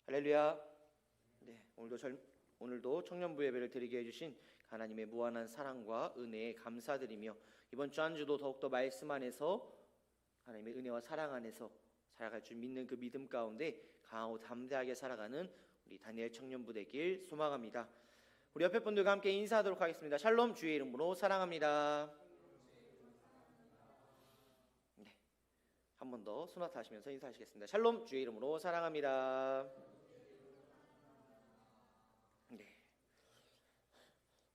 할렐루야. 네, 오늘도 청년부 예배를 드리게 해주신 하나님의 무한한 사랑과 은혜에 감사드리며 이번 주 한 주도 더욱더 말씀 안에서 하나님의 은혜와 사랑 안에서 살아갈 줄 믿는 그 믿음 가운데 강하고 담대하게 살아가는 우리 다니엘 청년부 되길 소망합니다. 우리 옆에 분들과 함께 인사하도록 하겠습니다. 샬롬, 주의 이름으로 사랑합니다. 네, 한 번 더 소나타 하시면서 인사하시겠습니다. 샬롬, 주의 이름으로 사랑합니다. 네,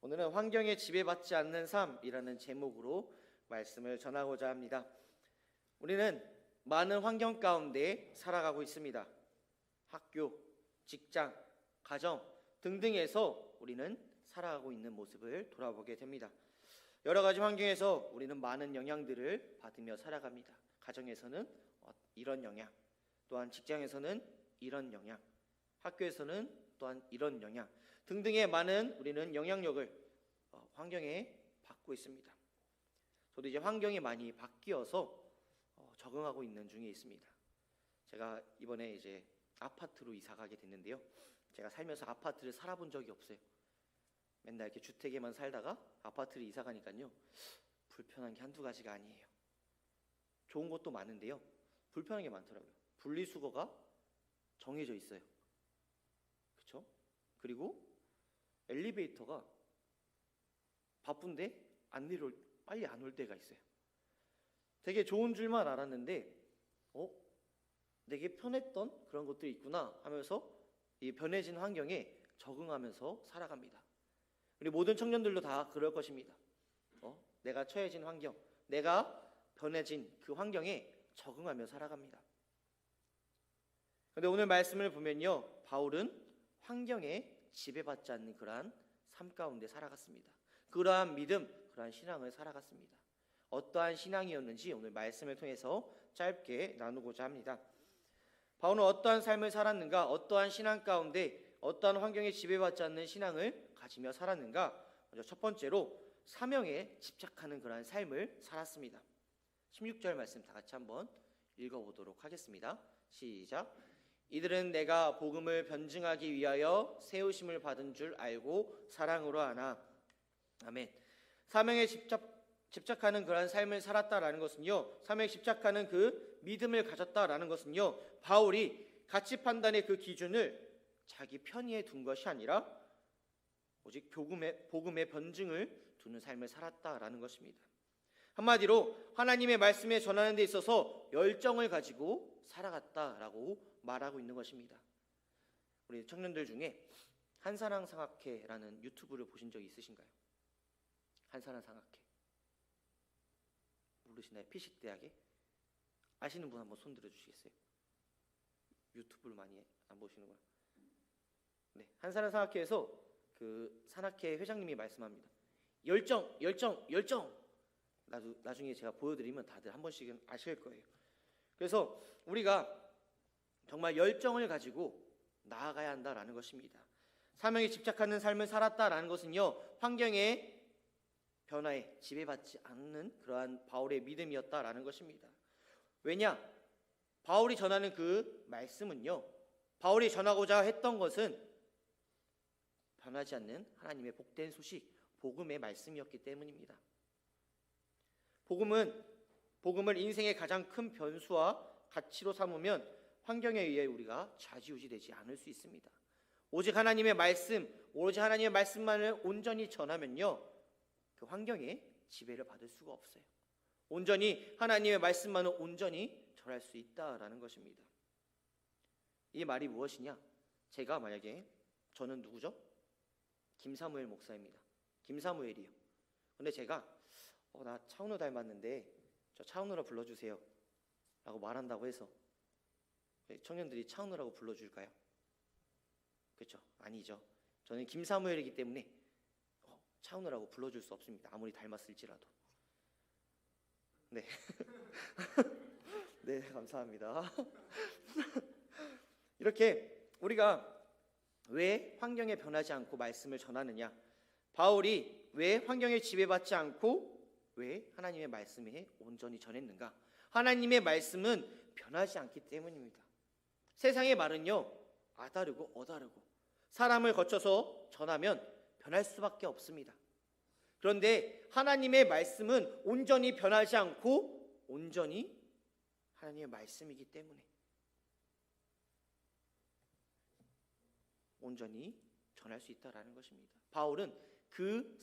오늘은 환경에 지배받지 않는 삶이라는 제목으로 말씀을 전하고자 합니다. 우리는 많은 환경 가운데 살아가고 있습니다. 학교, 직장, 가정 등등에서 우리는 살아가고 있는 모습을 돌아보게 됩니다. 여러 가지 환경에서 우리는 많은 영향들을 받으며 살아갑니다. 가정에서는 이런 영향, 또한 직장에서는 이런 영향, 학교에서는 또한 이런 영향 등등의 많은 우리는 영향력을 환경에 받고 있습니다. 저도 이제 환경이 많이 바뀌어서 적응하고 있는 중에 있습니다. 제가 이번에 이제 아파트로 이사 가게 됐는데요. 제가 살면서 아파트를 살아본 적이 없어요. 맨날 이렇게 주택에만 살다가 아파트를 이사 가니까요, 불편한 게 한두 가지가 아니에요. 좋은 것도 많은데요, 불편한 게 많더라고요. 분리수거가 정해져 있어요. 그렇죠? 그리고 엘리베이터가 바쁜데 빨리 안 올 때가 있어요. 되게 좋은 줄만 알았는데 되게 편했던 그런 것들이 있구나 하면서 이 변해진 환경에 적응하면서 살아갑니다. 우리 모든 청년들도 다 그럴 것입니다. 내가 처해진 환경, 내가 변해진 그 환경에 적응하며 살아갑니다. 그런데 오늘 말씀을 보면요, 바울은 환경에 지배받지 않는 그러한 삶 가운데 살아갔습니다. 그러한 믿음, 그러한 신앙을 살아갔습니다. 어떠한 신앙이었는지 오늘 말씀을 통해서 짧게 나누고자 합니다. 바울은 어떠한 삶을 살았는가, 어떠한 신앙 가운데 어떠한 환경에 지배받지 않는 신앙을 가지며 살았는가. 먼저 첫 번째로 사명에 집착하는 그러한 삶을 살았습니다. 16절 말씀 다 같이 한번 읽어보도록 하겠습니다. 시작. 이들은 내가 복음을 변증하기 위하여 세우심을 받은 줄 알고 사랑으로 하나. 아멘. 사명에 집착하는 그런 삶을 살았다라는 것은요, 사명에 집착하는 그 믿음을 가졌다라는 것은요, 바울이 가치 판단의 그 기준을 자기 편의에 둔 것이 아니라 오직 복음의 변증을 두는 삶을 살았다라는 것입니다. 한마디로 하나님의 말씀에 전하는 데 있어서 열정을 가지고 살아갔다라고 말하고 있는 것입니다. 우리 청년들 중에 한사랑 상학회라는 유튜브를 보신 적 있으신가요? 한사랑 상학회 모르시나요? 피식대학에 아시는 분 한번 손 들어주시겠어요? 유튜브를 많이 안 보시는구나. 네, 한사랑 상학회에서 그 산학회 회장님이 말씀합니다. 열정. 나중에 제가 보여드리면 다들 한 번씩은 아실 거예요. 그래서 우리가 정말 열정을 가지고 나아가야 한다라는 것입니다. 사명에 집착하는 삶을 살았다라는 것은요, 환경의 변화에 지배받지 않는 그러한 바울의 믿음이었다라는 것입니다. 왜냐? 바울이 전하는 그 말씀은요, 바울이 전하고자 했던 것은 변하지 않는 하나님의 복된 소식, 복음의 말씀이었기 때문입니다. 복음을 인생의 가장 큰 변수와 가치로 삼으면 환경에 의해 우리가 좌지우지되지 않을 수 있습니다. 오직 하나님의 말씀만을 온전히 전하면요, 그 환경에 지배를 받을 수가 없어요. 온전히 하나님의 말씀만을 온전히 전할 수 있다라는 것입니다. 이 말이 무엇이냐? 제가 만약에, 저는 누구죠? 김사무엘 목사입니다. 김사무엘이요. 근데 제가 나 차은우 닮았는데 저 차은우라 불러주세요 라고 말한다고 해서 청년들이 차은우라고 불러줄까요? 그렇죠? 아니죠. 저는 김사무엘이기 때문에 차은우라고 불러줄 수 없습니다. 아무리 닮았을지라도. 네. 네, 감사합니다. 이렇게 우리가 왜 환경에 변하지 않고 말씀을 전하느냐? 바울이 왜 환경에 지배받지 않고 왜 하나님의 말씀에 온전히 전했는가? 하나님의 말씀은 변하지 않기 때문입니다. 세상의 말은요, 아다르고 어다르고 사람을 거쳐서 전하면 변할 수밖에 없습니다. 그런데 하나님의 말씀은 온전히 변하지 않고 온전히 하나님의 말씀이기 때문에 온전히 전할 수 있다라는 것입니다. 바울은 그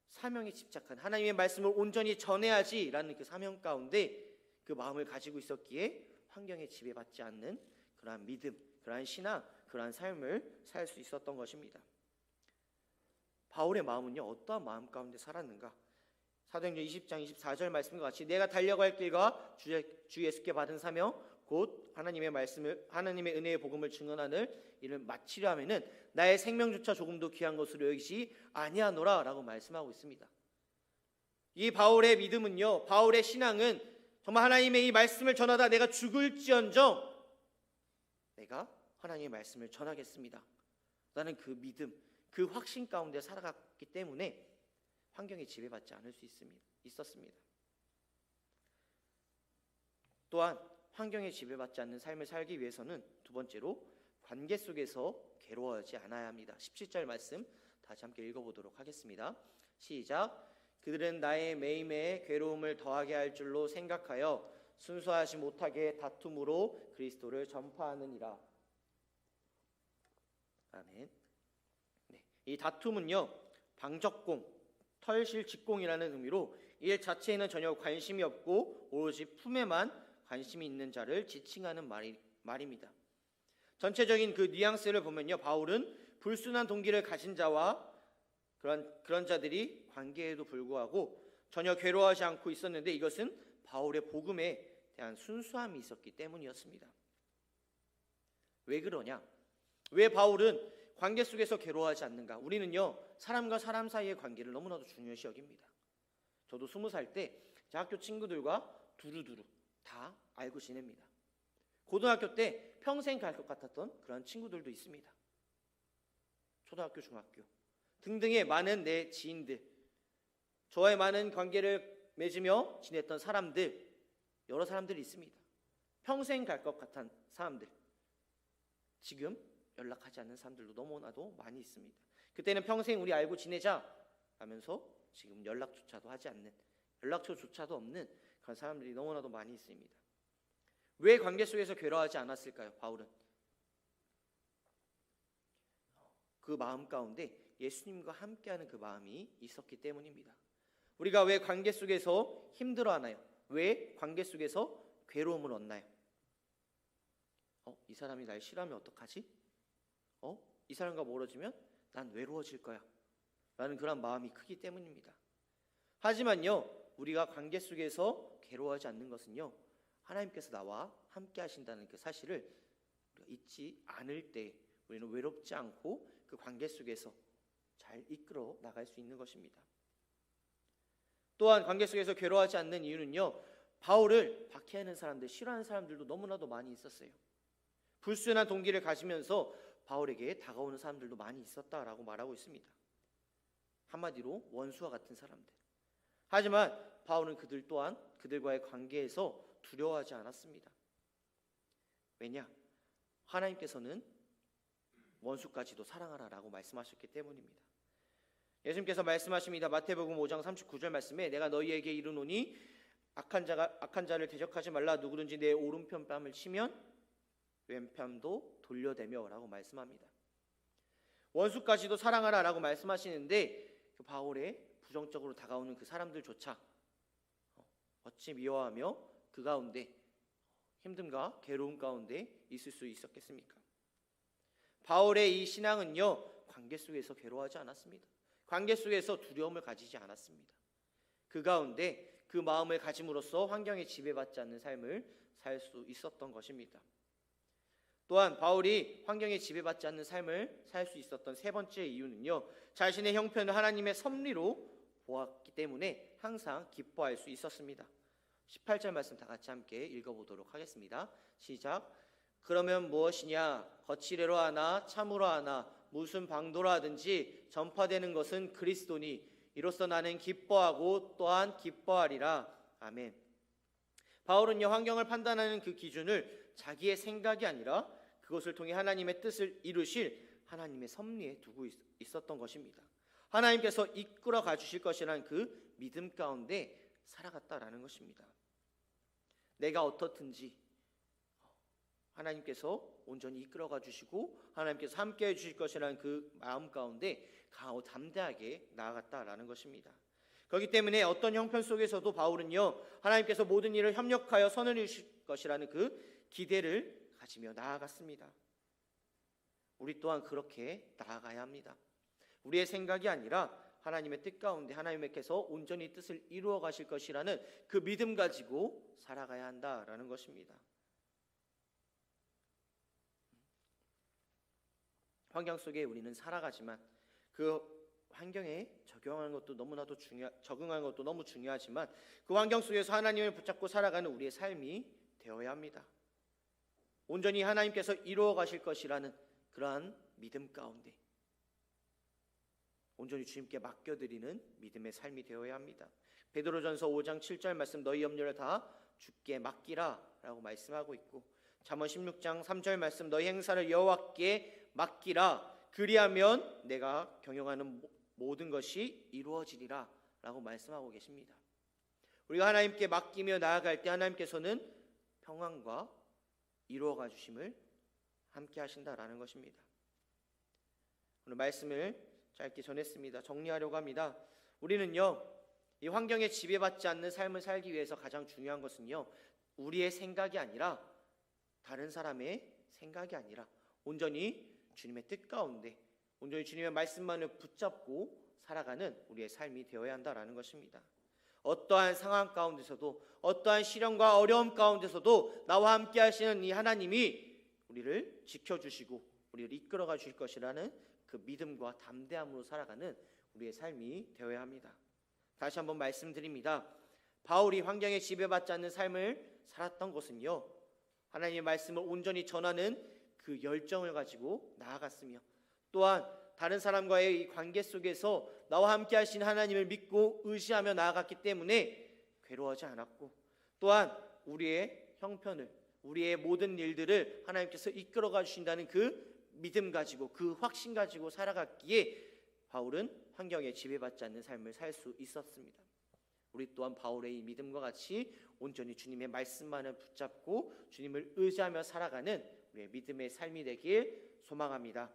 사명에 집착한 하나님의 말씀을 온전히 전해야지라는 그 사명 가운데 그 마음을 가지고 있었기에 환경에 지배받지 않는 그러한 믿음, 그러한 신앙, 그러한 삶을 살 수 있었던 것입니다. 바울의 마음은요, 어떠한 마음 가운데 살았는가? 사도행전 20장 24절 말씀과 같이 내가 달려갈 길과 주 예수께 받은 사명 곧 하나님의 은혜의 복음을 증언하는 일을 마치려 하면은 나의 생명조차 조금도 귀한 것으로 여기지 아니하노라라고 말씀하고 있습니다. 이 바울의 믿음은요, 바울의 신앙은 정말 하나님의 이 말씀을 전하다 내가 죽을지언정 내가 하나님의 말씀을 전하겠습니다. 라는 그 믿음, 그 확신 가운데 살아갔기 때문에 환경에 지배받지 않을 수 있었습니다. 또한 환경에 지배받지 않는 삶을 살기 위해서는 두 번째로 관계 속에서 괴로워하지 않아야 합니다. 17절 말씀 다시 함께 읽어보도록 하겠습니다. 시작. 그들은 나의 매임에 괴로움을 더하게 할 줄로 생각하여 순수하지 못하게 다툼으로 그리스도를 전파하느니라. 아멘. 네, 이 다툼은요, 방적공, 털실직공이라는 의미로 일 자체에는 전혀 관심이 없고 오로지 품에만 관심이 있는 자를 지칭하는 말입니다. 전체적인 그 뉘앙스를 보면요, 바울은 불순한 동기를 가진 자와 그런 자들이 관계에도 불구하고 전혀 괴로워하지 않고 있었는데 이것은 바울의 복음에 대한 순수함이 있었기 때문이었습니다. 왜 그러냐? 왜 바울은 관계 속에서 괴로워하지 않는가? 우리는요, 사람과 사람 사이의 관계를 너무나도 중요시 여깁니다. 저도 20살 때 제 학교 친구들과 두루두루 다 알고 지냅니다. 고등학교 때 평생 갈 것 같았던 그런 친구들도 있습니다. 초등학교, 중학교 등등의 많은 내 지인들, 저와의 많은 관계를 맺으며 지냈던 사람들, 여러 사람들이 있습니다. 평생 갈 것 같은 사람들, 지금 연락하지 않는 사람들도 너무나도 많이 있습니다. 그때는 평생 우리 알고 지내자 하면서 지금 연락조차도 하지 않는, 연락처조차도 없는 그런 사람들이 너무나도 많이 있습니다. 왜 관계 속에서 괴로워하지 않았을까요? 바울은 그 마음 가운데 예수님과 함께하는 그 마음이 있었기 때문입니다. 우리가 왜 관계 속에서 힘들어하나요? 왜 관계 속에서 괴로움을 얻나요? 이 사람이 날 싫어하면 어떡하지? 이 사람과 멀어지면 난 외로워질 거야 라는 그런 마음이 크기 때문입니다. 하지만요, 우리가 관계 속에서 괴로워하지 않는 것은요, 하나님께서 나와 함께 하신다는 그 사실을 우리가 잊지 않을 때 우리는 외롭지 않고 그 관계 속에서 잘 이끌어 나갈 수 있는 것입니다. 또한 관계 속에서 괴로워하지 않는 이유는요, 바울을 박해하는 사람들, 싫어하는 사람들도 너무나도 많이 있었어요. 불순한 동기를 가지면서 바울에게 다가오는 사람들도 많이 있었다라고 말하고 있습니다. 한마디로 원수와 같은 사람들. 하지만 바울은 그들 또한 그들과의 관계에서 두려워하지 않았습니다. 왜냐? 하나님께서는 원수까지도 사랑하라라고 말씀하셨기 때문입니다. 예수님께서 말씀하십니다. 마태복음 5장 39절 말씀에 내가 너희에게 이르노니 악한 자를 대적하지 말라. 누구든지 내 오른편 뺨을 치면 왼편도 돌려대며 라고 말씀합니다. 원수까지도 사랑하라라고 말씀하시는데 그 바울의 부정적으로 다가오는 그 사람들조차 어찌 미워하며 그 가운데 힘듦과 괴로움 가운데 있을 수 있었겠습니까? 바울의 이 신앙은요, 관계 속에서 괴로워하지 않았습니다. 관계 속에서 두려움을 가지지 않았습니다. 그 가운데 그 마음을 가짐으로써 환경에 지배받지 않는 삶을 살 수 있었던 것입니다. 또한 바울이 환경에 지배받지 않는 삶을 살 수 있었던 세 번째 이유는요, 자신의 형편을 하나님의 섭리로 보았기 때문에 항상 기뻐할 수 있었습니다. 18절 말씀 다 같이 함께 읽어보도록 하겠습니다. 시작. 그러면 무엇이냐? 거칠애로 하나 참으로 하나 무슨 방도로 하든지 전파되는 것은 그리스도니 이로써 나는 기뻐하고 또한 기뻐하리라. 아멘. 바울은요, 환경을 판단하는 그 기준을 자기의 생각이 아니라 그것을 통해 하나님의 뜻을 이루실 하나님의 섭리에 두고 있었던 것입니다. 하나님께서 이끌어 가주실 것이라는 그 믿음 가운데 살아갔다라는 것입니다. 내가 어떻든지 하나님께서 온전히 이끌어 가주시고 하나님께서 함께해 주실 것이라는 그 마음 가운데 강하고 담대하게 나아갔다라는 것입니다. 그렇기 때문에 어떤 형편 속에서도 바울은요, 하나님께서 모든 일을 협력하여 선을 이루실 것이라는 그 기대를 가지며 나아갔습니다. 우리 또한 그렇게 나아가야 합니다. 우리의 생각이 아니라 하나님의 뜻 가운데 하나님께서 온전히 뜻을 이루어 가실 것이라는 그 믿음 가지고 살아가야 한다라는 것입니다. 환경 속에 우리는 살아가지만 그 환경에 적응하는 것도 너무 중요하지만 그 환경 속에서 하나님을 붙잡고 살아가는 우리의 삶이 되어야 합니다. 온전히 하나님께서 이루어 가실 것이라는 그러한 믿음 가운데 온전히 주님께 맡겨드리는 믿음의 삶이 되어야 합니다. 베드로전서 5장 7절 말씀, 너희 염려를 다 주께 맡기라 라고 말씀하고 있고, 잠언 16장 3절 말씀, 너희 행사를 여호와께 맡기라, 그리하면 내가 경영하는 모든 것이 이루어지리라 라고 말씀하고 계십니다. 우리가 하나님께 맡기며 나아갈 때 하나님께서는 평안과 이루어가 주심을 함께 하신다라는 것입니다. 오늘 말씀을 짧게 전했습니다. 정리하려고 합니다. 우리는요, 이 환경에 지배받지 않는 삶을 살기 위해서 가장 중요한 것은요, 우리의 생각이 아니라 다른 사람의 생각이 아니라 온전히 주님의 뜻 가운데 온전히 주님의 말씀만을 붙잡고 살아가는 우리의 삶이 되어야 한다라는 것입니다. 어떠한 상황 가운데서도 어떠한 시련과 어려움 가운데서도 나와 함께 하시는 이 하나님이 우리를 지켜주시고 우리를 이끌어가 주실 것이라는 그 믿음과 담대함으로 살아가는 우리의 삶이 되어야 합니다. 다시 한번 말씀드립니다. 바울이 환경에 지배받지 않는 삶을 살았던 것은요, 하나님의 말씀을 온전히 전하는 그 열정을 가지고 나아갔으며, 또한 다른 사람과의 이 관계 속에서 나와 함께 하신 하나님을 믿고 의지하며 나아갔기 때문에 괴로워하지 않았고, 또한 우리의 형편을, 우리의 모든 일들을 하나님께서 이끌어가 주신다는 그 믿음 가지고, 그 확신 가지고 살아갔기에 바울은 환경에 지배받지 않는 삶을 살 수 있었습니다. 우리 또한 바울의 이 믿음과 같이 온전히 주님의 말씀만을 붙잡고 주님을 의지하며 살아가는 우리의 믿음의 삶이 되길 소망합니다.